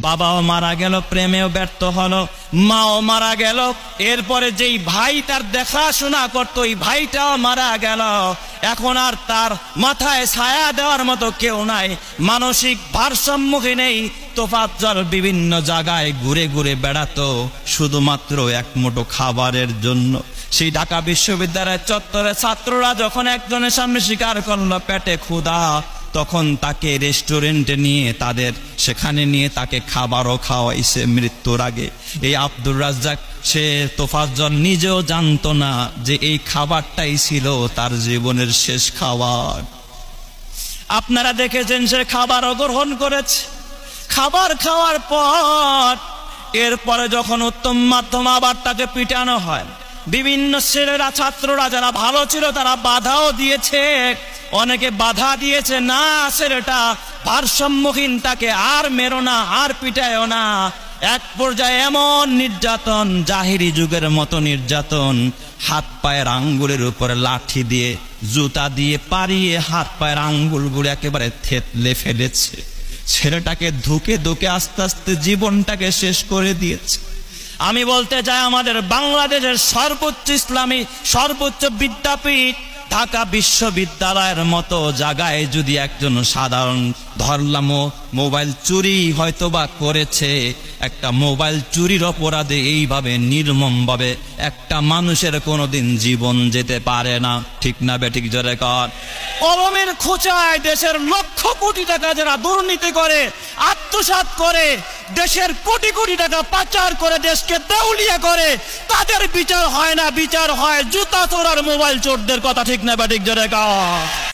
বাবাও মারা গেল, প্রেমেও ব্যর্থ হলো, মাও মারা গেল, এরপরে যেই ভাই তার দেখাশোনা করতো ওই ভাইটাও মারা গেল। এখন আর তার মাথায় ছায়া দেওয়ার মতো কেউ নাই, মানসিক ভারসাম্যহীন এই তোফাজ্জল বিভিন্ন জায়গায় ঘুরে ঘুরে বেড়াতো শুধুমাত্র এক মুঠো খাবারের জন্য। সেই ঢাকা বিশ্ববিদ্যালয়ের চত্বরে ছাত্ররা যখন একজনের সামনে স্বীকার করলো পেটে ক্ষুধা, তখন তাকে রেস্টুরেন্টে নিয়ে সেখানে নিয়ে তাকে খাবারও খাওয়াইছে মৃত্যুর আগে। এই আব্দুর রাজ্জাক সে তোফাজ্জল নিজেও জানতো না যে এই খাবারটাই ছিল তার জীবনের শেষ খাবার। আপনারা দেখেছেন সে খাবারও গ্রহণ করেছে। খাবার খাওয়ার পর এরপরে যখন উত্তম মাধ্যম আবার তাকে পিটানো হয়, বিভিন্ন ছেলেরা ছাত্ররা যারা ভালো ছিল তারা বাধাও দিয়েছে, অনেকে বাধা দিয়েছে, না ছেলেটা ভারসাম্যহীন, তাকে আর মেরো না, আর পিটায়ও না। এক পর্যায়ে এমন নির্যাতন, জাহিরি যুগের মতো নির্যাতন, হাত পায়ের আঙ্গুলের উপরে লাঠি দিয়ে জুতা দিয়ে পাড়িয়ে হাত পায়ের আঙ্গুলগুলো একেবারে থেতলে ফেলেছে। ছেলেটাকে ধুকে ধুকে আস্তে আস্তে জীবনটাকে শেষ করে দিয়েছে। আমি বলতে চাই আমাদের বাংলাদেশের সর্বোচ্চ বিদ্যাপীঠ ঢাকা বিশ্ববিদ্যালয়ের মতো জায়গায় যদি একজন সাধারণ ধরলাম মোবাইল চুরি হয়তোবা করেছে, একটা মোবাইল চুরির অপরাধে এইভাবে নির্মমভাবে একটা মানুষের কোনোদিন জীবন যেতে পারে না। ঠিক না বেঠিক জোরে কর? কলমের খোঁচায় দেশের লক্ষ কোটি টাকা যারা দুর্নীতি করে, আত্মসাৎ করে, দেশের কোটি কোটি টাকা পাচার করে দেশকে দেউলিয়া করে, তাদের বিচার হয় না, বিচার হয় জুতা চোর আর মোবাইল চোরদের। কথা ঠিক না বেঠিক জোরে কর?